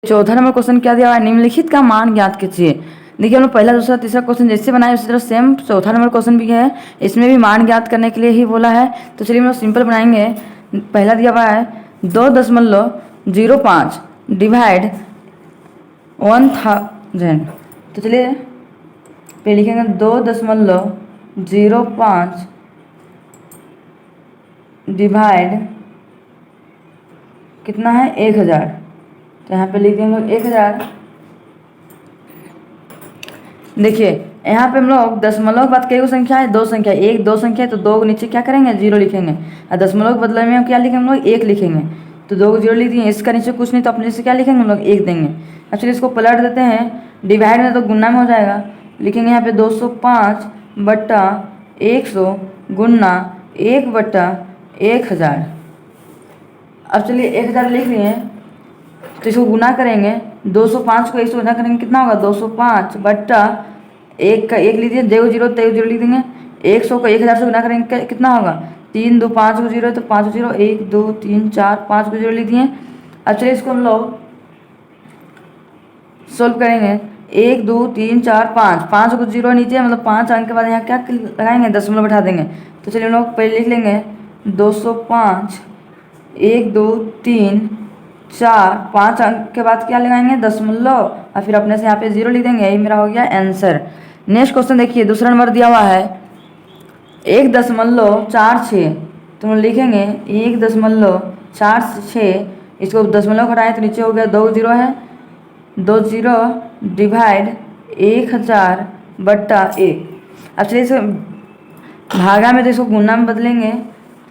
चौथा number question क्या दिया हुआ है, निम्नलिखित का मान ज्ञात कीजिए। देखिए हम लोग पहला दूसरा तीसरा क्वेश्चन जैसे बनाए उसी तरह सेम चौथा नंबर क्वेश्चन भी है, इसमें भी मान ज्ञात करने के लिए ही बोला है। तो चलिए हम लोग सिंपल बनाएंगे। पहला दिया हुआ है 2.05 डिवाइड 1000। तो चलिए पे लिखेंगे 2.05 डिवाइड कितना है 1000। तो यहाँ पे लिख देंगे हम लोग 1000। देखिए यहाँ पे हम लोग दशमलव के बाद कई संख्या है, दो संख्या, एक दो संख्या है तो दो को नीचे क्या करेंगे, जीरो लिखेंगे। और दशमलव के बदले में हम क्या लिखेंगे, हम लोग एक लिखेंगे। तो दो को जीरो लिख दिए, इसका नीचे कुछ नहीं तो अपने से क्या लिखेंगे, हम लोग एक देंगे। एक्चुअली इसको पलट देते हैं, डिवाइड में तो गुना में हो जाएगा। लिखेंगे यहाँ पे 205/100 गुना 1/1000। अब चलिए 1000 लिख लिए तो इसको गुना करेंगे, 205 को 100 गुना करेंगे कितना होगा, 205/1 का 1 लीजिए, दो जीरो लिख देंगे। 100 को 1000 से गुना करेंगे कितना होगा, 3 2 5 को जीरो तो 5 जीरो, 1 2 3 4 5 को जीरो लिख दिए। अब चलिए इसको हम लोग सोल्व करेंगे। 1 2 3 4 5 को जीरो नीचे, मतलब 5 अंक के बाद यहाँ क्या लगाएंगे, दशमलव बैठा देंगे। तो चलिए हम लोग पहले लिख लेंगे 205 1 2 3 4 5 अंक के बाद क्या लगाएंगे, दशमलव, और फिर अपने से यहाँ पे जीरो लिख देंगे। यही मेरा हो गया आंसर। नेक्स्ट क्वेश्चन देखिए, दूसरा नंबर दिया हुआ है 1.46। तो हम लिखेंगे 1.46, इसको दशमलव घटाएं तो नीचे हो गया 2 जीरो है, 2 जीरो डिवाइड 1000/1। अब चलिए इसे भागा में तो इसको गुना में बदलेंगे,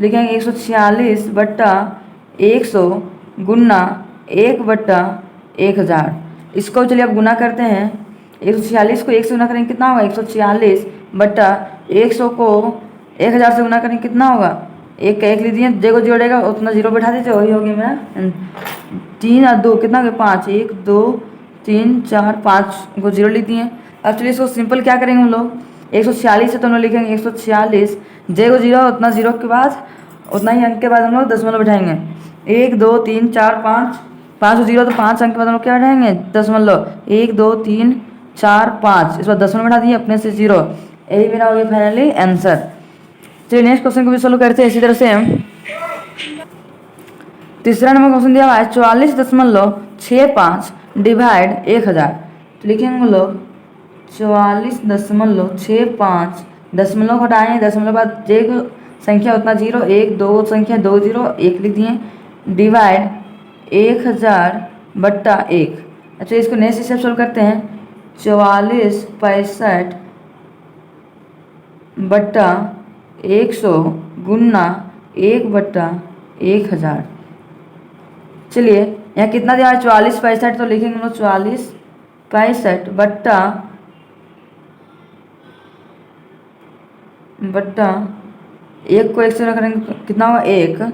लिखेंगे 146/100 गुना 1/1000। इसको चलिए अब गुना करते हैं। 146 को 1 से गुना करेंगे कितना होगा, 146/100 को 1000 से गुना करेंगे कितना होगा, एक का एक लीजिए, देखो जीरो रहेगा उतना जीरो बैठा दीजिए, वही हो गया मेरा 3 और 2 कितना हो गया 5, 1 2 3 4 5 को जीरो लिख दिए। अब चलिए इसको सिंपल क्या करेंगे हम लोग, 146 है तो हम लोग लिखेंगे 146, जे को जीरो उतना जीरो के बाद उतना ही अंक के बाद हम लोग दशमलव बैठाएंगे। 1 2 3 4 5 जीरो तो 5 अंक के बाद हम लोग क्या बैठाएंगे, दशमलव, 1 2 3 4 5, इस बार दशमलव बैठा दिए अपने से जीरो। यही मेरा हो गया फाइनली आंसर। चलिए नेक्स्ट क्वेश्चन को भी सोल्व करते हैं इसी तरह से। तीसरा नंबर क्वेश्चन दिया हुआ है 44.65 डिवाइड 1000। तो लिखेंगे हम लोग 44.65, दशमलव घटाएं, दशमलव बाद जे को संख्या उतना जीरो, 1 2 संख्या 2 जीरो 1 लिख दिए, डिवाइड 1000/1। अच्छा इसको नेक्स्ट स्टेप सोल्व करते हैं। 44/65/100 गुना 1/1000। चलिए यहाँ कितना दिया है, 44/65, तो लिखेंगे हम लोग 44/1 को 1 से करेंगे कितना होगा, 1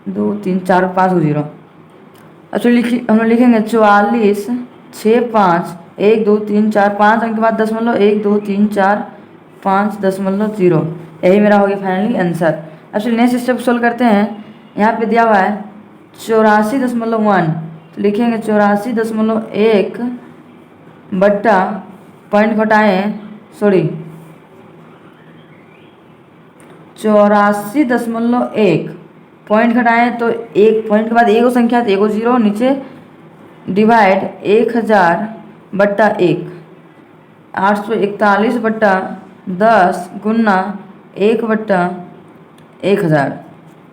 2 3 4 5 को जीरो। अच्छा हम लोग लिखेंगे 44/65 1 2 3 4 5 अंक के बाद दशमलव, 1 2 3 4 5 दशमलव जीरो। यही मेरा हो गया फाइनली आंसर। अब चलिए नेक्स्ट स्टेप सोल्व करते हैं। यहाँ पे दिया हुआ है 84.1, तो लिखेंगे 84.1 बट्टा पॉइंट घटाएं, सॉरी 84.1 पॉइंट घटाएं तो एक पॉइंट के बाद एक संख्या तो एक जीरो नीचे, डिवाइड 1000/1, 841/10 गुना 1/1000।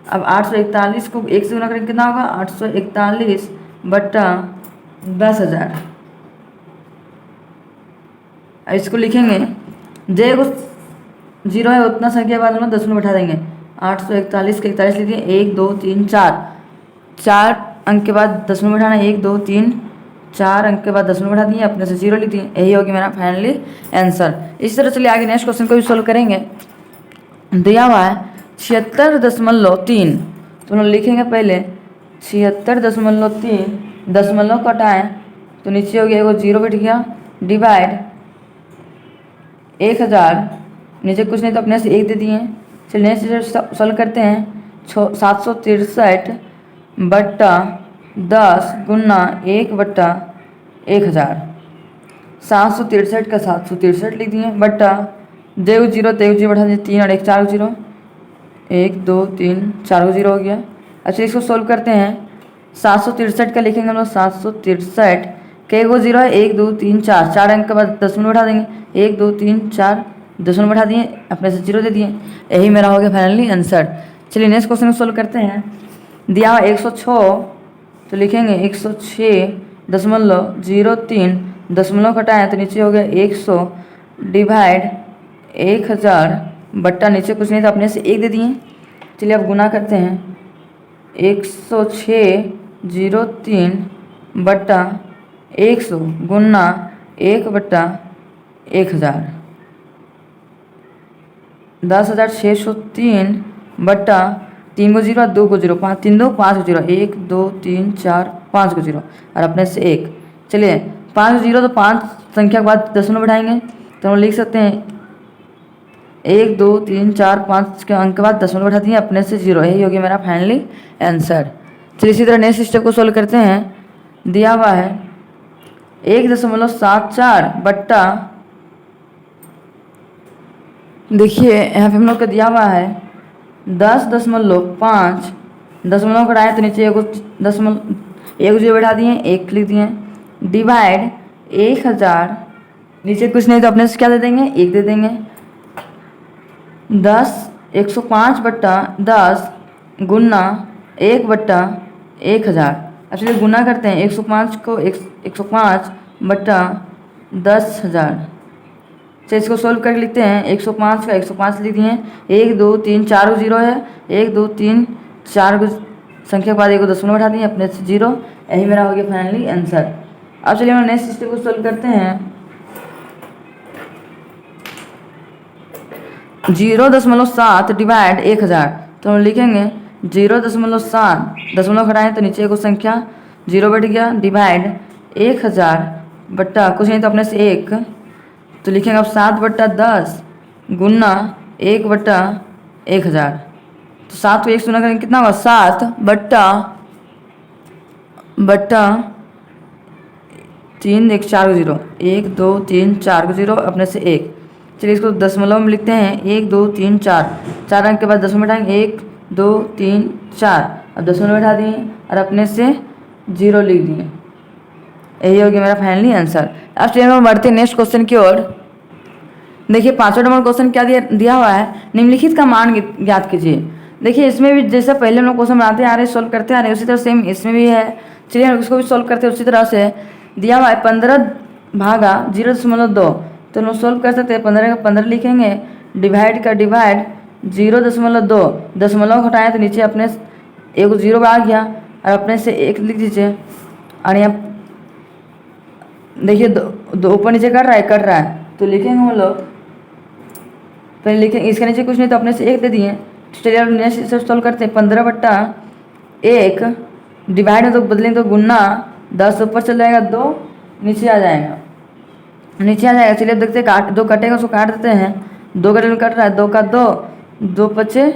अब 841 को 1 से गुना करेंगे कितना होगा, 841/10,000। इसको लिखेंगे, जे को जीरो है उतना संख्या बाद में दशमलव बैठा देंगे। 841 के 41 लीजिए, 1 2 3 4 अंक के बाद दशमलव बैठाना, 1 2 3 4 अंक के बाद दशमलव बैठा दिए, अपने से जीरो लिख दिए। यही होगी मेरा फाइनली आंसर। इस तरह चलिए आगे नेक्स्ट क्वेश्चन को भी सोल्व करेंगे। दिया हुआ है 76.3, तो हम लोग लिखेंगे पहले 76.3, दशमलव कटाएं तो नीचे हो गया एगो जीरो बैठ गया, डिवाइड 1000, नीचे कुछ नहीं तो अपने से 1 दे दिए। चलिए नेक्स्ट सोल्व करते हैं। 763/10 10 गुना 1/1000। 763 का 763 लिख दिए बट्टा 2 जीरो बढ़ा दिए 3 और 1 4 जीरो 1 2 3 4 जीरो हो गया। अच्छा इसको सोल्व करते हैं। 763 का लिखेंगे हम लोग 763 कई गो जीरो है 1 2 3 4 4 अंक के बाद दशमलव बैठा देंगे 1 2 3 4 दशमलव बैठा दिए अपने से जीरो दे दिए। यही मेरा हो गया फाइनली आंसर। चलिए नेक्स्ट क्वेश्चन को सोल्व करते हैं। दिया हुआ 106 तो लिखेंगे 106.03 दशमलव घटाएं तो नीचे हो गया 100 डिवाइड 1000 बट्टा नीचे कुछ नहीं था अपने से 1 दे दिए। चलिए अब गुना करते हैं 106.03 बट्टा 100 गुना 1/1000 10,603 बट्टा 3 को जीरो 2 को जीरो 5 3 2 5 को जीरो 1 2 3 4 5 को जीरो और अपने से 1। चलिए 5 जीरो तो 5 संख्या के बाद दशमलव बढ़ाएंगे तो हम लिख सकते हैं 1 2 3 4 5 के अंक के बाद दशमलव बढ़ा दिए अपने से जीरो। यही होगी मेरा फाइनली आंसर। चलिए इसी तरह नेक्स्ट स्टेप को सोल्व करते हैं। दिया हुआ है 1.74 बट्टा देखिए यहाँ पे हम लोग का दिया हुआ है 10.5 दशमलव घटाएं तो नीचे एक जीरो बैठा दिए 1 लिख दिए डिवाइड 1000 नीचे कुछ नहीं तो अपने से क्या दे देंगे 1 दे देंगे 105/10 गुना 1/1000। अब चलिए गुना करते हैं 105 को 105/10,000 से इसको सोल्व करके लिखते हैं 105 का 105 लिख दिए 1 2 3 4 जीरो है 1 2 3 4 संख्या के बाद 1 दशमलव बैठा दिए अपने से जीरो। यही मेरा हो गया फाइनली आंसर। अब चलिए हम नेक्स्ट स्टेप को सोल्व करते हैं। 0.7 डिवाइड 1000 तो हम लिखेंगे 0.7 दशमलव घटाएं तो नीचे को संख्या जीरो बैठ गया डिवाइड 1000 बट्टा कुछ नहीं तो अपने से 1 तो लिखेंगे अब 7/10 गुना 1/1000 तो 7 को 1 से गुना करेंगे कितना होगा 7 बट्टा 3 1 4 जीरो 1 2 3 4 जीरो अपने से 1। चलिए इसको दशमलव में लिखते हैं 1 2 3 4 अंक के बाद दशमलव बैठाएंगे 1 2 3 4 अब दशमलव बैठा दिए और अपने से जीरो लिख दिए। यही हो गया मेरा फाइनली आंसर। अब चलिए हम बढ़ते हैं नेक्स्ट क्वेश्चन की ओर। देखिए 5वां नंबर क्वेश्चन क्या दिया हुआ है निम्नलिखित का मान ज्ञात कीजिए। देखिए इसमें भी जैसे पहले हम लोग क्वेश्चन बनाते आ रहे सोल्व करते आ रहे उसी तरह सेम इसमें भी है। चलिए हम इसको भी सोल्व करते हैं उसी तरह से। दिया हुआ है 15 भागा 0.2 तो हम सोल्व कर सकते हैं 15 का 15 लिखेंगे डिवाइड का डिवाइड 0.2 दशमलव घटाएं तो नीचे अपने एक जीरो आ गया और अपने से 1 लिख दीजिए और यहाँ देखिए दो ऊपर नीचे कट रहा है तो लिखेंगे हम लोग पहले लिखेंगे इसके नीचे कुछ नहीं तो अपने से 1 दे दिए। चलिए अब नेक्स्ट इसे सोल्व करते हैं 15/1 डिवाइड में तो बदलेंगे तो गुना 10 ऊपर चल जाएगा 2 नीचे आ जाएगा चलिए देखते हैं दो कटेगा उसको काट देते हैं 2 कटे में कट रहा है 2 का 2 2 पचे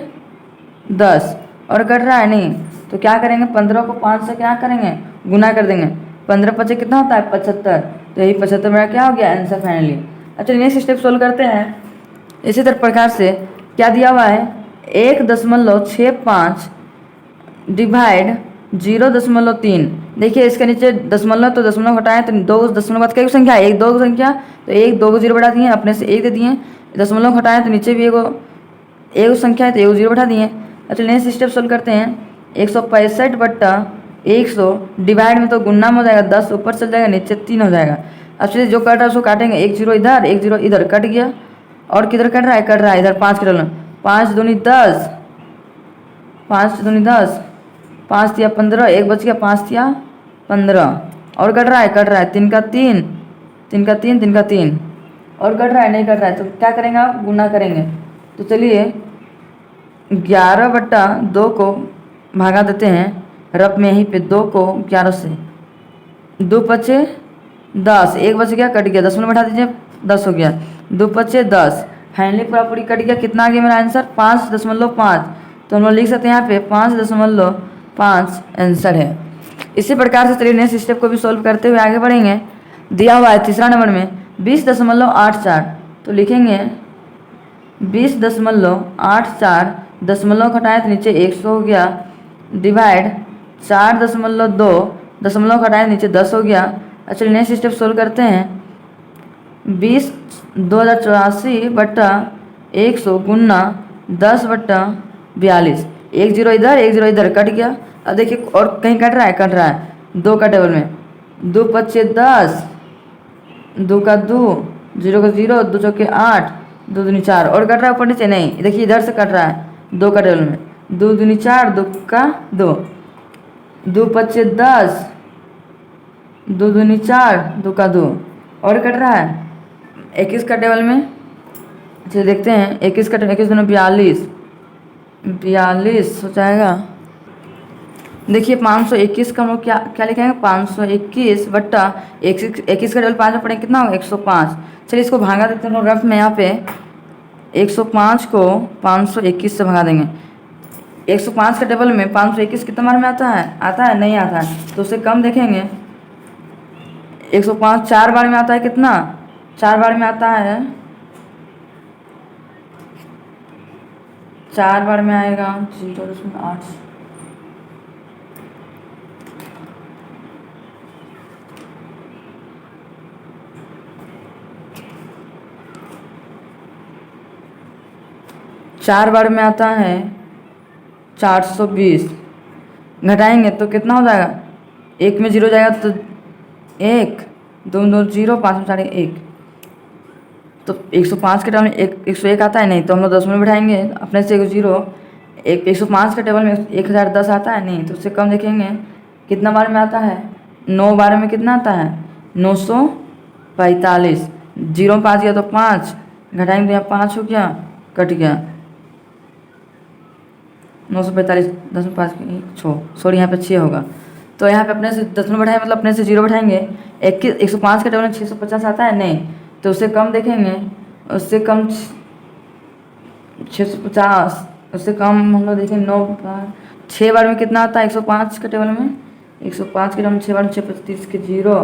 10 और कट रहा है नहीं तो क्या करेंगे 15 को 5 से क्या करेंगे गुना कर देंगे 15 पचे कितना होता है 75 तो यही 75 मेरा क्या हो गया आंसर फाइनली। अच्छा नेक्स्ट स्टेप सोल्व करते हैं। इसी तरह प्रकार से क्या दिया हुआ है 1.65 डिवाइड 0.3 देखिए इसके नीचे दशमलव तो दशमलव घटाएं तो 2 दशमलव बाद कई संख्या 1 2 संख्या तो 1 2 को 0 बढ़ा दिए अपने से 1 दे दिए दशमलव घटाएं तो नीचे भी एक संख्या है तो 1 0 बढ़ा दिए। अच्छा नेक्स्ट स्टेप सोल्व करते हैं 165/100 डिवाइड में तो गुना में हो जाएगा 10 ऊपर चल जाएगा नीचे 3 हो जाएगा। अब चलिए जो कट रहा है उसको काटेंगे 1 0 इधर 1 0 इधर कट गया और किधर कट रहा है इधर 5 कट रहा 5 दूनी 10 5 तिया 15 1 बच गया 5 तिया 15 और कट रहा है 3 का 3 3 का 3 3 का 3 और कट रहा है नहीं कट रहा है तो क्या करेंगे आप गुना करेंगे। तो चलिए 11/2 को भागा देते हैं रफ में यहीं पे 2 को 11 से 2 पचे 10 1 बच गया कट गया दशमलव बैठा दीजिए 10 हो गया 2 पचे 10 फाइनली पूरी कट गया कितना आ गया मेरा आंसर 5.5 तो हम लोग लिख सकते हैं यहाँ पे 5.5 आंसर है। इसी प्रकार से चलिए नेक्स्ट स्टेप को भी सॉल्व करते हुए आगे बढ़ेंगे। दिया हुआ है तीसरा नंबर में 20.84, तो लिखेंगे 20.84, दशमलव घटाए तो नीचे 100 हो गया, डिवाइड 4.2, दशमलव घटाए नीचे 10 हो गया। अच्छा नेक्स्ट स्टेप सोल्व करते हैं। 20,2084 बट्टा 100 गुना 10/42, एक जीरो इधर कट गया। अब देखिए और कहीं कट रहा है 2 का टेबल में, 2 पच्चे 10, 2 का 2, 0 का 0, 2 चौके 8, 2 दूनी 4, और कट रहा है ऊपर नीचे नहीं, देखिए इधर से कट रहा है 2 का टेबल में, 2 दूनी 4, 2 का 2, 2 पच्चे 10, 2 दूनी 4, 2 का 2, और कट रहा है 21 का टेबल में। चलिए देखते हैं 21 का 21 दूनी 42 हो जाएगा। देखिए 521 का हम लोग क्या लिखेंगे, 521 बट्टा 21 का टेबल 5 में पड़ेंगे कितना होगा 105। चलिए इसको भागा देते हैं रफ में, यहाँ पे 105 को 521 से भगा देंगे। 105 के टेबल में 521 कितना बार में आता है नहीं आता है, तो उसे कम देखेंगे। 105 4 बार में आता है, कितना 4 बार में आता है, 4 बार में आएगा 0.8। चार बार में आता है 420, घटाएंगे तो कितना हो जाएगा, 1 में 0 जाएगा तो 1, 2 2 0, 5 में 4 1, तो 105 के टेबल में 101 आता है नहीं, तो हम लोग 10 में बिठाएंगे अपने से 0। 105 के टेबल में 1010 आता है नहीं, तो उससे कम देखेंगे कितना बार में आता है, 9 बार में कितना आता है 945, 0 में 5 गया तो 5, घटाएंगे तो यहाँ 5 हो गया, कट गया 945, 10 में 5 6, सॉरी यहाँ पे 6 होगा। तो यहाँ पे अपने से 10 में बढ़ाए मतलब अपने से 0 बैठाएंगे। 105 के टेबल में 650 आता है नहीं, तो उससे कम देखेंगे, उससे कम 650, उससे कम हम लोग देखेंगे 9 बार 6 बार में कितना आता है 105 के टेबल में, 105 के टेबल में 6 बार में 6 35 के 0,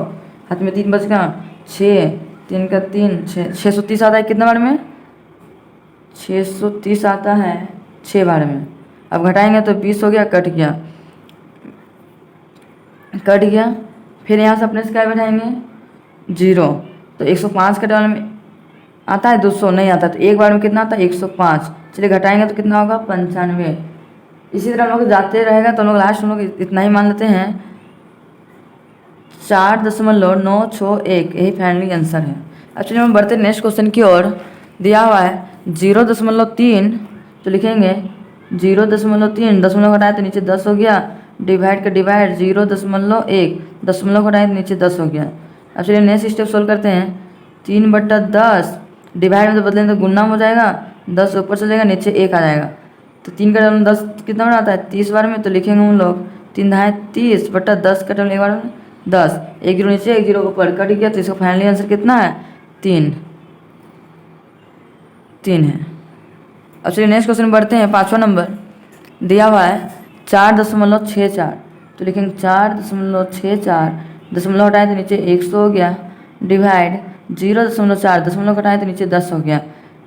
हाथ में 3 बच गया, 6 3 का 3 630 आता है कितना बार में 630 आता है 6 बार में। अब घटाएंगे तो 20 हो गया, कट गया। फिर यहाँ से अपने से क्या बैठाएंगे 0, तो 105 के टेबल में आता है 200 नहीं आता, तो एक बार में कितना आता है 105। चलिए घटाएंगे तो कितना होगा 95। इसी तरह हम लोग जाते रहेगा तो हम लोग लास्ट हम लोग इतना ही मान लेते हैं 4.961, यही फाइनली आंसर है। अब चलिए हम बढ़ते नेक्स्ट क्वेश्चन की ओर। दिया हुआ है 0.3, तो लिखेंगे 0.3, दशमलव घटाए तो नीचे 10 हो गया, डिवाइड का डिवाइड 0.1, दशमलव घटाए तो नीचे 10 हो गया। अब चलिए नेक्स्ट स्टेप सोल्व करते हैं। 3/10 डिवाइड में तो बदलेंगे तो गुना हो जाएगा, 10 ऊपर चल जाएगा, नीचे 1 आ जाएगा, तो 3 का टेबल 10 कितना बार आता है 30 बार में, तो लिखेंगे हम लोग 3 × 30 बटा 10 का टेबल एक बार में 10, 1 0 नीचे 1 0 ऊपर कट गया, तो इसका फाइनली आंसर कितना है 3 है। अब चलिए नेक्स्ट क्वेश्चन बढ़ते हैं। 5वां नंबर दिया हुआ है 4.64, तो लिखेंगे 4.64, दशमलव हटाए तो नीचे 100 हो गया, डिवाइड 0.4, दशमलव घटाए तो नीचे 10 हो गया।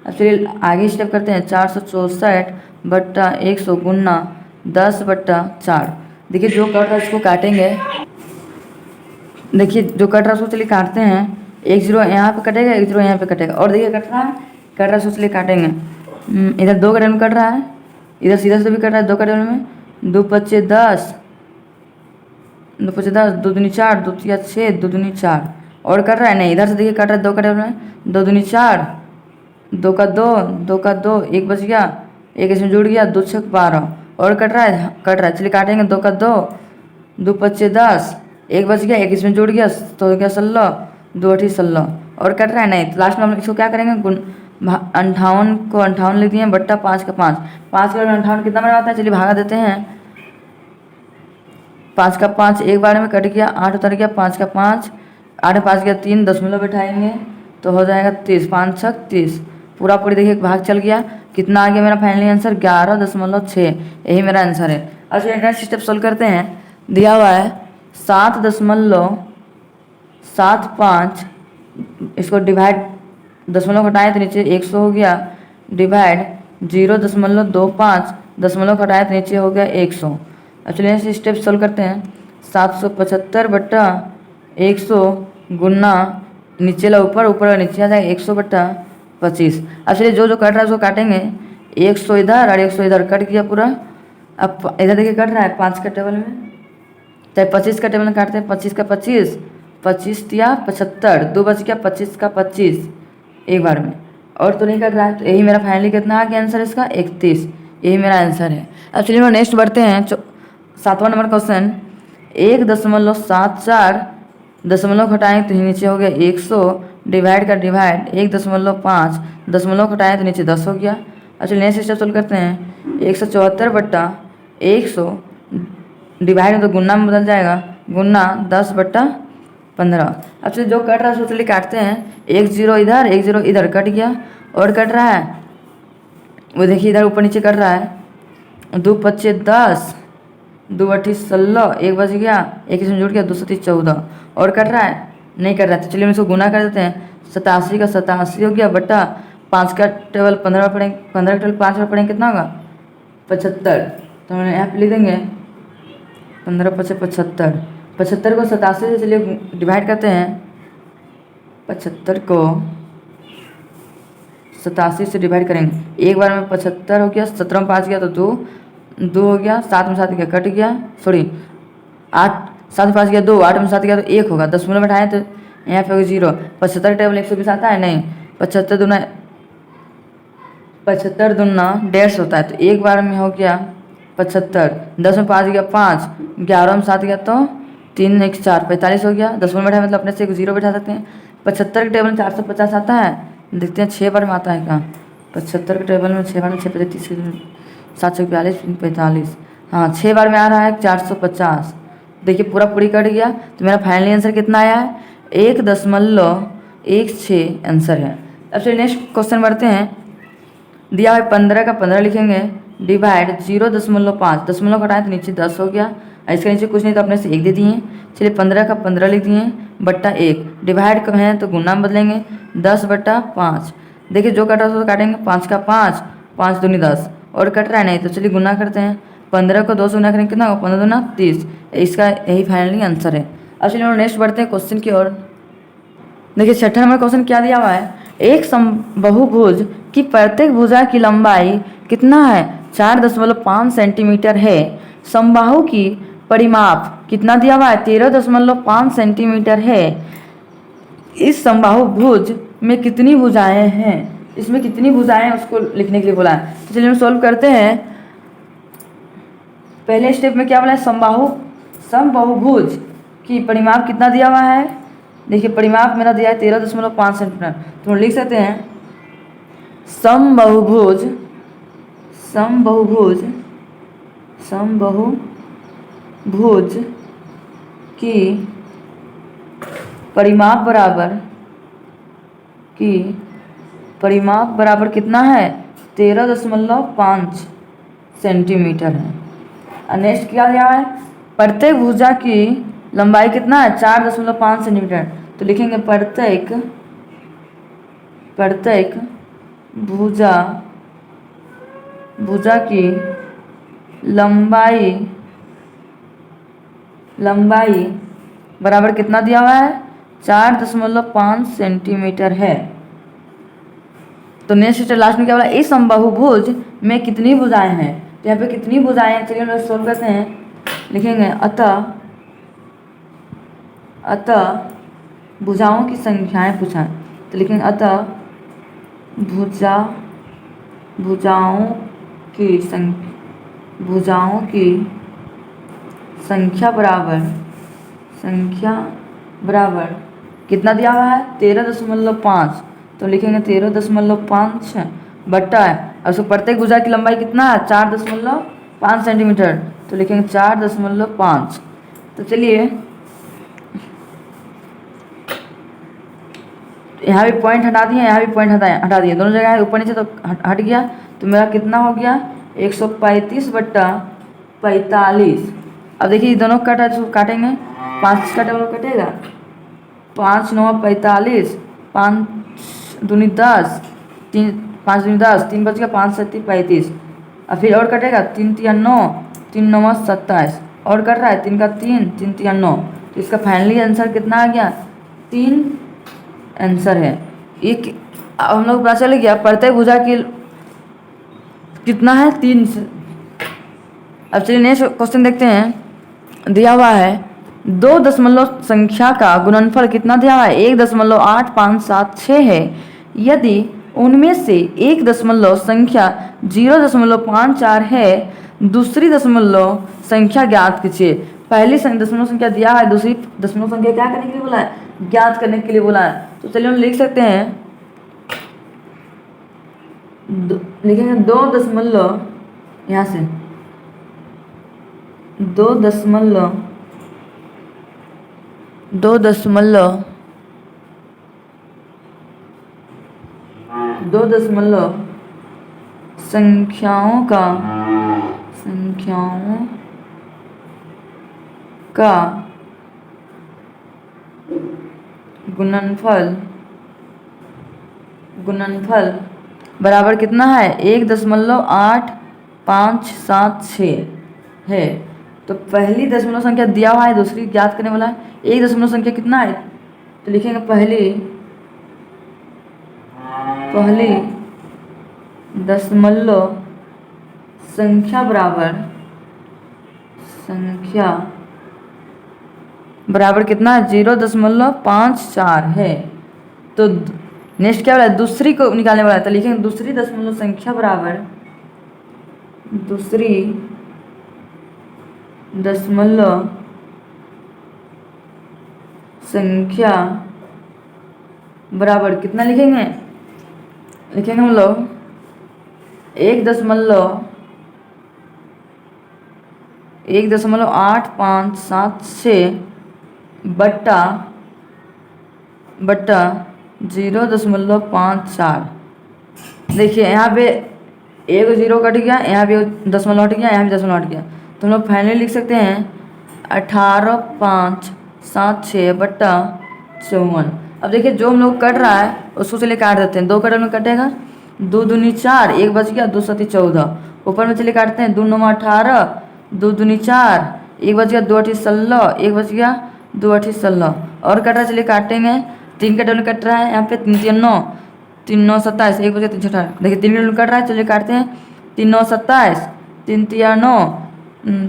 अब चलिए आगे स्टेप करते हैं। 464 बट्टा 100 गुना 10/4। देखिए जो कट रहा है इसको काटेंगे, देखिए जो कट रहा है उसको चलिए काटते हैं। 1 0 यहाँ पे कटेगा, 1 0 यहाँ पे कटेगा, और देखिए कट रहा है उसको चलिए काटेंगे। इधर 2 का टेबल में कट रहा है, इधर सीधा से भी कट रहा है 2 का टेबल में, 2 पच्चे 10, 2 पच्चे 10, 2 दूनी 4, 2 तिया 6, 2 दूनी 4, और कट रहा है नहीं, इधर से देखिए कट रहा है 2 का टेबल में, 2 दूनी 4, 2 का 2, 2 का 2, 1 बच गया, 1 इसमें जुड़ गया, 2 6 12, और कट रहा है चलिए काटेंगे 2 का 2, 2 पच्चे 10, 1 बच गया, 1 इसमें जुड़ गया, तो हो गया 16, 2 8 16, और कट रहा है नहीं, तो लास्ट में हम इसको क्या करेंगे 58 को 58 लिख दिए बट्टा 5 का 5, 5 का 58 कितना बार आता है, चलिए भागा देते हैं। 5 का 5 एक बार में कट गया, 8 उतर गया, 5 का 5, 8 5 गया 3, दशमलव बैठाएंगे तो हो जाएगा 30, 5 6 30, पूरा देखिए भाग चल गया, कितना आ गया मेरा फाइनली आंसर 11.6, यही मेरा आंसर है। अब नेक्स्ट स्टेप सोल्व करते हैं। दिया हुआ है 7.75, इसको डिवाइड दशमलव घटाएं तो नीचे 100 हो गया, डिवाइड 0.25 दशमलव घटाएं तो नीचे हो गया 100। अब चलिए इसे स्टेप सोल्व करते हैं। 775/100 गुना नीचे ला ऊपर, ऊपर ला नीचे आ जाएगा 100/25। अब चलिए जो जो कट रहा है उसको काटेंगे, 100 इधर और 100 इधर, कट गया पूरा। अब इधर देखिए कट रहा है 5 का टेबल में, चाहे 25 का टेबल में काटते हैं। 25 का 25, 25 दिया 75, 2 बच गया 25 का 25 एक बार में, और तो नहीं कट रहा है। तो यही मेरा फाइनली कितना आ गया आंसर इसका 31, यही मेरा आंसर है। अब चलिए हम नेक्स्ट बढ़ते हैं। 7वां नंबर क्वेश्चन, 1.74 दशमलव घटाएं तो नीचे हो गया 100, डिवाइड का डिवाइड 1.5 दशमलव घटाएं तो नीचे 10 हो गया। अब चलिए नेक्स्ट स्टेप सोल्व करते हैं। 174/100 डिवाइड में तो गुना में बदल जाएगा, गुना 10/15। अब चलिए जो कट रहा है उसको चलिए काटते हैं। 1 0 इधर 1 0 इधर, कट गया। और कट रहा है वो देखिए इधर ऊपर नीचे कट रहा है। 2 25 10, 2 8 16, 1 बच गया, 1 इसमें जुड़ गया, 2 7 14। और कट रहा है, नहीं कट रहा है। तो चलिए हम इसको गुना कर देते हैं। 87 का 87 हो गया, बटा 5 का टेबल 15 पढ़ेंगे, 15 का टेबल 5 बार पढ़ेंगे कितना होगा 75। तो हम यहाँ पे लिख देंगे 15 5 75। 75 को 87 से चलिए डिवाइड करते हैं। 75 को 87 से डिवाइड करेंगे, एक बार में 75 हो गया, 17 में 5 गया तो 2 हो गया, 7 में 7 गया कट गया, सॉरी 8, 7 में 5 गया 2, 8 में 7 गया तो 1 होगा, दशमलव बैठाएं तो यहाँ पे होगा 0। 75 टेबल 120 आता है नहीं, 75 दूना 150 होता है। तो एक बार में हो गया 75, 10 में 5 गया 5, 11 में 7 गया तो 3 1 4, 45 हो गया। दशमलव बैठाए मतलब अपने से 0 बैठा सकते हैं। 75 के टेबल में 450 आता है, देखते हैं 6 बार में आता है क्या। 75 के टेबल में 6 बार में 6 35 742 45, हाँ 6 बार में आ रहा है 450। देखिए पूरा पूरी कट गया। तो मेरा फाइनली आंसर कितना आया है 1.16 आंसर है। अब चलिए नेक्स्ट क्वेश्चन बढ़ते हैं। दिया है 15 का 15 लिखेंगे, डिवाइड 0.5 दशमलव घटाएं तो नीचे 10 हो गया, इसके नीचे कुछ नहीं तो अपने से 1 दे दिए। चलिए 15 का 15 लिख दिए, बट्टा 1, डिवाइड कब है तो गुना में बदलेंगे 10/5। देखिए जो कटा उसको काटेंगे, 5 का 5, 5 दूनी 10, और कट रहा है नहीं तो चलिए गुना करते हैं। 15 को 2 से गुना करेंगे कितना होगा 15 दूना 30, इसका यही फाइनली आंसर है। अब चलिए हम नेक्स्ट बढ़ते हैं क्वेश्चन की ओर। देखिए 6ठा नंबर क्वेश्चन क्या दिया हुआ है, एक समबाहुभुज की प्रत्येक भुजा की लंबाई कितना है 4.5 सेंटीमीटर है। समबाहु की परिमाप कितना दिया हुआ है 13.5 सेंटीमीटर है। इस समबाहुभुज में कितनी भुजाएं हैं, इसमें कितनी भुजाएं हैं उसको लिखने के लिए बोला है। तो चलिए हम सॉल्व करते हैं। पहले स्टेप में क्या बोला है, समबाहुभुज की परिमाप कितना दिया हुआ है। देखिए परिमाप मेरा दिया है 13.5 सेंटीमीटर, तो हम लिख सकते हैं समबाहुभुज की परिमाप बराबर कितना है 13.5 सेंटीमीटर है। और नेक्स्ट क्या दिया है, प्रत्येक भुजा की लंबाई कितना है 4.5 सेंटीमीटर। तो लिखेंगे प्रत्येक भुजा की लंबाई बराबर कितना दिया हुआ है 4.5 सेंटीमीटर है। तो नेक्स्ट लास्ट में क्या बोला, इस समबाहुभुज में कितनी भुजाएं हैं। तो यहाँ पे कितनी भुजाएं हैं, चलिए हम लोग सोल्व करते हैं। लिखेंगे अतः भुजाओं की संख्याएं पूछा है, तो लिखेंगे अतः भुजाओं की संख्या बराबर कितना दिया हुआ है 13.5। तो लिखेंगे 13.5 बट्टा है, और उसको प्रत्येक भुजा की लंबाई कितना है 4.5 सेंटीमीटर। तो लिखेंगे 4.5। तो चलिए यहाँ भी पॉइंट हटा दिए, यहाँ भी पॉइंट हटा दिए, दोनों जगह ऊपर नीचे तो हट गया। तो मेरा कितना हो गया 135/45। अब देखिए दोनों कटा काटेंगे, 5 का टेबल कटेगा, 5 9 45, 5 दूनी 10, 3 5 दूनी 10, 3 बच गया, 5 7 35। और फिर और कटेगा, 3 3 9, 3 9 27 और कट रहा है, 3 का 3, 3 3 9। तो इसका फाइनली आंसर कितना आ गया, 3 आंसर है। एक अब हम लोग पता चल गया प्रत्येक भुजा की कितना है, 3 से। अब चलिए नेक्स्ट क्वेश्चन देखते हैं। दिया हुआ है 2 दशमलव संख्या का गुणनफल कितना दिया हुआ है, 1.8576 है। यदि उनमें से एक दशमलव संख्या 0.54 है, दूसरी दशमलव संख्या ज्ञात कीजिए। पहली दशमलव संख्या दिया है, दूसरी दशमलव संख्या क्या करने के लिए बोला है, ज्ञात करने के लिए बोला है। तो चलिए हम लिख सकते हैं, लिखेंगे 2 दशमलव, यहाँ से 2 दशमलव 2 दशमलव 2 दशमलव संख्याओं का गुणनफल बराबर कितना है, 1.8576 है। तो पहली दशमलव संख्या दिया हुआ है, दूसरी ज्ञात करने वाला है। एक दशमलव संख्या कितना है, तो लिखेंगे पहली दशमलव संख्या बराबर कितना है, 0.54 है। तो नेक्स्ट क्या वाला है, दूसरी को निकालने वाला है। तो लिखेंगे दूसरी दशमलव संख्या बराबर कितना लिखेंगे, हम लोग 1.8576 बट्टा 0.54। देखिए यहाँ पे एक 0 कट गया, यहाँ भी दशमलव हट गया, यहाँ भी दशमलव हट गया। तो हम लोग फाइनली लिख सकते हैं 18,576 बट्टा 54। अब देखिए जो हम लोग कट रहा है उसको चलिए काट देते हैं। 2 कटल में कटेगा, 2 दूनी 4, 1 बच गया, 2 सती 14। ऊपर में चलिए काटते हैं, 2 9 18, 2 दूनी 4, 1 बच गया, 2 8 16, 1 बच गया, 2 8 16 और कट रहा है। चलिए काटेंगे, 3 कटल में कट रहा है, यहाँ पे 3 3 9, 3 9 27, 1 बच गया, 3 18। देखिए 3 कटल में कट रहा है, चलिए काटते हैं, 3 9 27, 3 3 9,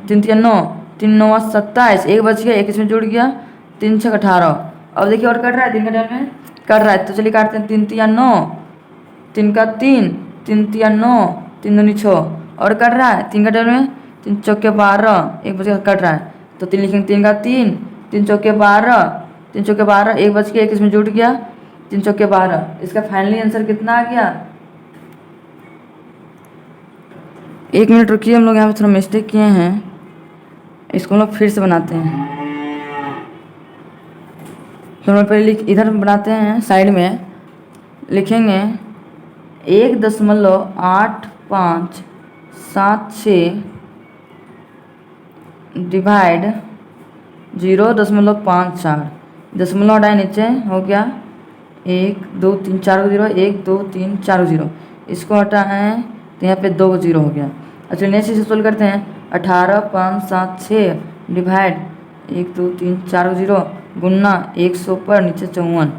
3 3 9, 3 9 27, 1 बच गया, 1 इसमें जुड़ गया, 3 6 18। अब देखिए और कट रहा है, 3 कटल में कट रहा है। तो चलिए काटते हैं, 3 3 9, 3 का 3, 3 3 9, 3 दूनी 6 और कट रहा है, 3 कटल में 3 चौके 12, 1 बच गया, कट रहा है। तो 3 लिखेंगे, 3 का 3, 3 चौके 12, 3 चौके 12, 1 बच गया, 1 इसमें जुड़ गया, 3 चौके 12। इसका फाइनली आंसर कितना आ गया, 1 मिनट रुकिए, हम लोग यहाँ पे थोड़ा मिस्टेक किए हैं, इसको हम लोग फिर से बनाते हैं। तो हम लोग पहले इधर बनाते हैं, साइड में लिखेंगे 1.8576 डिवाइड 0.54, दशमलव हटाए नीचे, हो गया 1 2 3 4 0, 1 2 3 4 0। इसको हटा है तो यहाँ पे 2 0 हो गया। अच्छा नेक्स्ट इसे सोल्व करते हैं, 18,576 डिवाइड 1 2 3 4 0 गुन्ना 100 पर नीचे 54।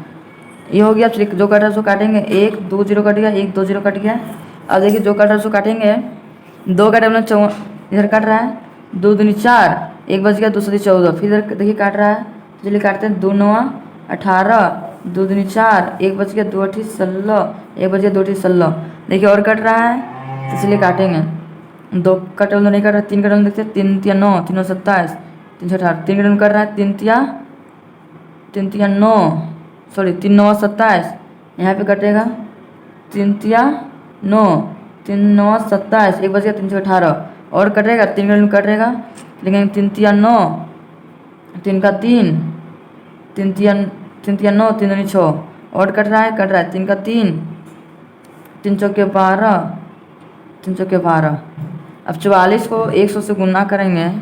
ये हो गया। चलिए जो कटा उसको काटेंगे, 1 2 0 कट गया, 1 2 0 कट गया। अब देखिए जो कटा उसको काटेंगे, 2 कटे मतलब 54 इधर काट रहा है, 2 दूनी 4, 1 बच गया, 2 सती 14। फिर इधर देखिए काट रहा है, चलिए काटते हैं, 2 9 18, 2 दूनी 4, 1 बच गया, 2 8 16, 1 बच गया, 2 8 16। देखिए और कट रहा है, तो चलिए काटेंगे, 2 कटे नहीं कट रहा, 3 कटे देखते हैं, 3 3 9, 3 27, 3 18, 3 कटे कट रहा है, 3 3 9, सॉरी 3 9 27, यहाँ पे कटेगा 3 9, 3 9 27, 1 बच गया, 3 18 और कटेगा, 3 कटे कटेगा, लेकिन 3 3 9, 3 का 3, 3 3 9, 3 दूनी 6 और कट रहा है, 3 का 3, 3 चौके 12, 3 चौके 12। अब 44 को 100 से गुना करेंगे,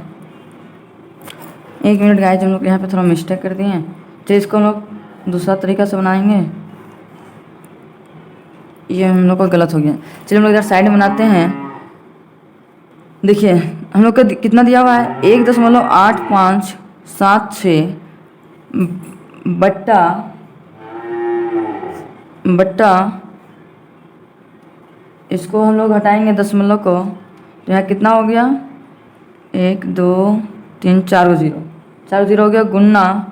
एक मिनट गाइस, हम लोग यहाँ पे थोड़ा मिस्टेक कर दिए हैं, तो इसको हम लोग दूसरा तरीका से बनाएंगे। ये हम लोग का गलत हो गया। चलिए हम लोग इधर साइड में बनाते हैं। देखिए हम लोग का कितना दिया हुआ है, 1.8576 बट्टा बट्टा इसको हम लोग हटाएंगे दशमलव को, तो यहाँ कितना हो गया, 1 2 3 4 जीरो, 4 जीरो हो गया, गुन्ना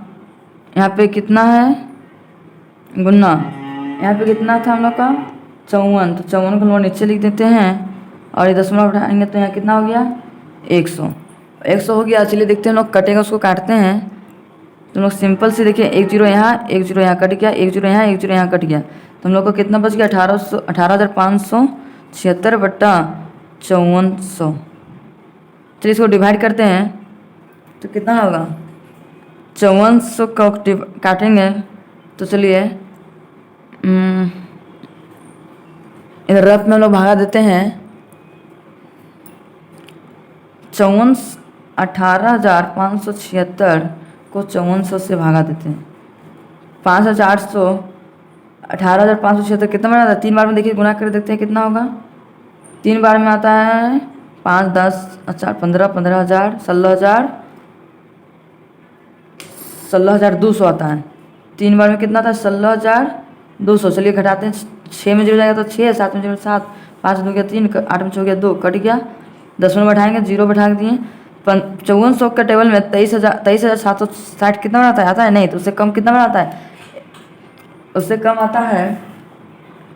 यहाँ पे कितना है, गुन्ना यहाँ पे कितना था हम लोग का 54, तो 54 को हम लोग नीचे लिख देते हैं और ये दशमलव उठाएंगे तो यहाँ कितना हो गया 100, 100 हो गया। चलिए देखते हैं हम लोग कटेगा, उसको काटते हैं। तो हम लोग सिंपल से देखिए, 1 जीरो यहाँ, 1 जीरो यहाँ कट गया, 1 जीरो यहाँ, 1 जीरो यहाँ कट गया, तो हम लोग को कितना बच गया 18,576 बट्टा 5400। चलिए इसको डिवाइड करते हैं तो कितना होगा, 5400 का काटेंगे तो चलिए इधर रफ में हम लोग भागा देते हैं। 18,576 को 5400 से भागा देते हैं, 5,800, 18,576 कितना बार आता है, 3 बार में देखिए गुना कर देखते हैं कितना होगा, 3 बार में आता है 5 10 4 15, 15,000, 16,200 आता है, 3 बार में कितना आता है 16,200। चलिए घटाते हैं, 6 में 0 जाएगा तो 6, 7 में 0 7, 5 2 गया 3, 8 में 6 गया 2, कट गया, 10 में बैठाएंगे 0 बैठा दिए। 5400 का टेबल में 23,760 कितना बनाता है, आता है नहीं, तो उससे कम कितना बनाता है, उससे कम आता है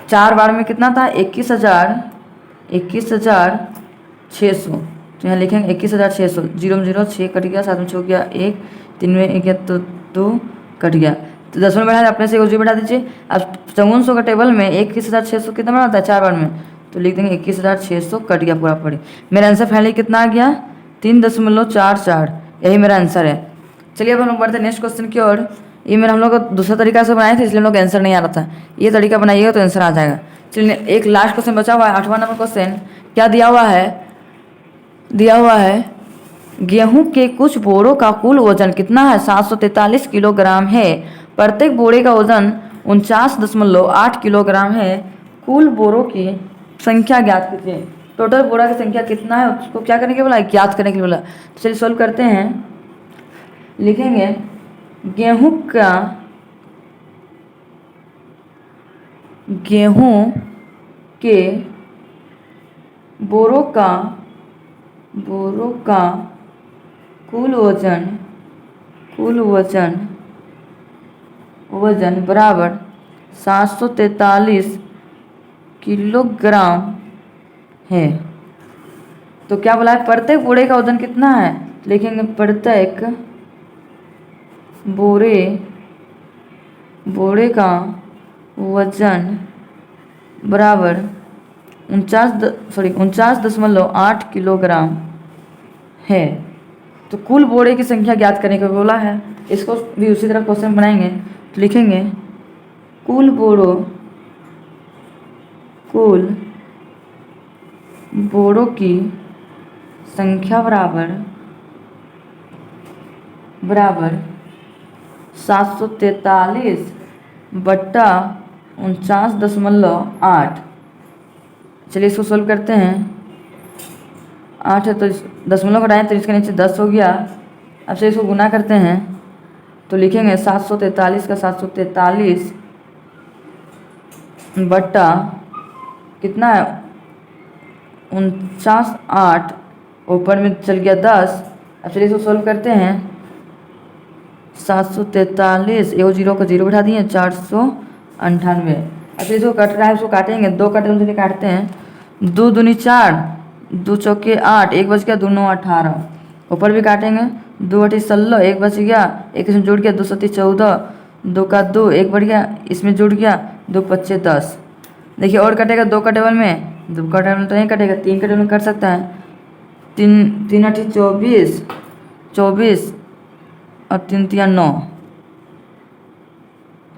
4 बार में कितना था 21,600। तो यहाँ लिखेंगे 21,600, 0 में 0 6 कट गया, 7 में 6 गया 1, 3 में 1 गया तो 2 कट गया, तो 10 में बैठा अपने से 0 बैठा दीजिए। अब 5400 का टेबल में 21,600 कितना बनाता है 4 बार में, तो लिख देंगे 21,600 कट गया पूरा पड़े। मेरा आंसर फाइनली कितना आ गया 3.44, यही मेरा आंसर है। चलिए अब हम लोग बढ़ते हैं नेक्स्ट क्वेश्चन की ओर। ये मेरा हम लोग दूसरा तरीका से बनाए थे, इसलिए हम लोग आंसर नहीं आ रहा था, ये तरीका बनाइएगा तो आंसर आ जाएगा। चलिए एक लास्ट क्वेश्चन बचा हुआ है, 8वां नंबर क्वेश्चन। क्या दिया हुआ है, गेहूं के कुछ बोरों का कुल वजन कितना है, 743 किलोग्राम है, प्रत्येक बोरे का वजन 49.8 किलोग्राम है, कुल बोरों की संख्या ज्ञात कीजिए। टोटल बोरा की संख्या कितना है उसको क्या करने के बोला, ज्ञात करने के लिए बोला। तो चलिए सॉल्व करते हैं। लिखेंगे गेहूं के बोरों का कुल वजन बराबर 743 किलोग्राम है। तो क्या बोला है, प्रत्येक बोरे का वजन कितना है, लिखेंगे प्रत्येक बोरे का वजन बराबर 49.8 किलोग्राम है। तो कुल बोरे की संख्या ज्ञात करने को बोला है। इसको भी उसी तरह क्वेश्चन बनाएंगे तो लिखेंगे कुल बोरों की संख्या बराबर 743 बट्टा 49.8। चलिए इसको सोल्व करते हैं। 8 है तो दशमलव घटाएं तो इसके नीचे 10 हो गया। अब से इसको गुना करते हैं तो लिखेंगे 743 का 743 बट्टा कितना है 49.8, ऊपर में चल गया 10। अब चलिए इसको सोल्व करते हैं। 743 एगो 0 को 0 बैठा दिए 498। अब इसको कट रहा है, उसको काटेंगे, 2 कटे चलिए काटते हैं। 2 दूनी 4, 2 चौके 8, 1 बच गया, 2 9 18। ऊपर भी काटेंगे, 2 8 16, 1 बच गया, 1 इसमें जुड़ गया, 2 7 14, 2 का 2 1 बढ़ गया, इसमें जुड़ गया, 2 5 10। देखिए और कटेगा 2 का टेबल में, 2 का टेबल तो नहीं कटेगा, 3 का टेबल में कट सकता है। 3 8 24 और 3 3 9।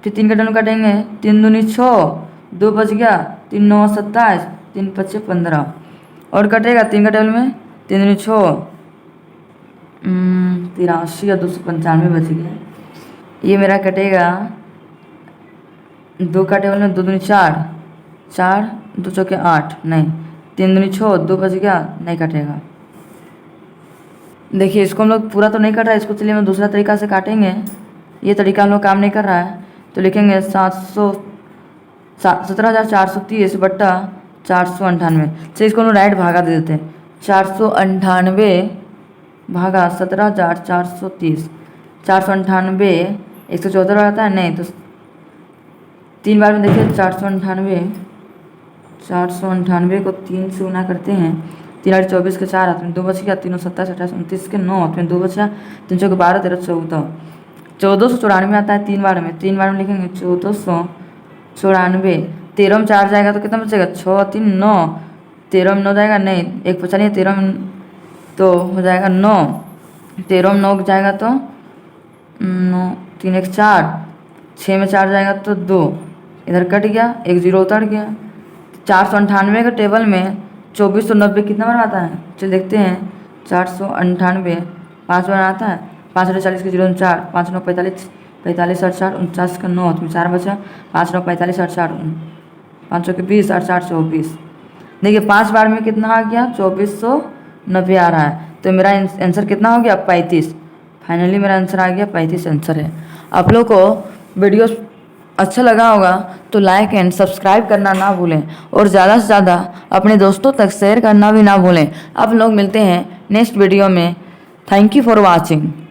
फिर 3 का टेबल काटेंगे, 3 दूनी 6, 2 बच गया, 3 9 27, 3 5 15। और कटेगा 3 का टेबल में, 3 दूनी 6, 83 या 295 बच गया। ये मेरा कटेगा 2 का टेबल में 2 दूनी 4, 4 2 चौके 8, नहीं 3 दूनी 6, 2 बच गया, नहीं कटेगा। देखिए इसको हम लोग पूरा तो नहीं कट रहा है, इसको चलिए हम दूसरा तरीका से काटेंगे। ये तरीका हम लोग काम नहीं कर रहा है, तो लिखेंगे 17,430 बट्टा 498। चलिए इसको हम लोग राइट भागा दे देते हैं। 498 भागा 17,430, 498 114 आता है, नहीं तो 3 बार में देखिए 498 को 3 से गुना करते हैं, 3 8 24 के 4 हाथ में 2 बच गया, 3 27 28 29 के 9 हाथ में 2 बचा, 3 चौके 12 13 14, 1494 आता है 3 बार में। 3 बार में लिखेंगे 1494, 13 में 4 जाएगा तो कितना बचेगा, 6 3 9, 13 में 9 जाएगा, नहीं 1 बचा नहीं, 13 में तो हो जाएगा 9, 13 में 9 जाएगा तो 9 3 1 4, 6 में 4 जाएगा तो 2, इधर कट गया, 1 0 उतर गया। 498 के टेबल में 2490 कितना बार आता है, चलिए देखते हैं। 498 5 बार आता है, 5 40 के 0 4, 5 9 45 45 8 4 49 का 9 में 4 बचा, 5 9 45 8 4 5 के 20 8 4 24। देखिए 5 बार में कितना आ गया, 2490 आ रहा है, तो मेरा आंसर कितना हो गया, 35। फाइनली मेरा आंसर आ गया 35 आंसर है। आप लोग को वीडियो अच्छा लगा होगा तो लाइक एंड सब्सक्राइब करना ना भूलें, और ज़्यादा से ज़्यादा अपने दोस्तों तक शेयर करना भी ना भूलें। आप लोग मिलते हैं नेक्स्ट वीडियो में। Thank you for watching.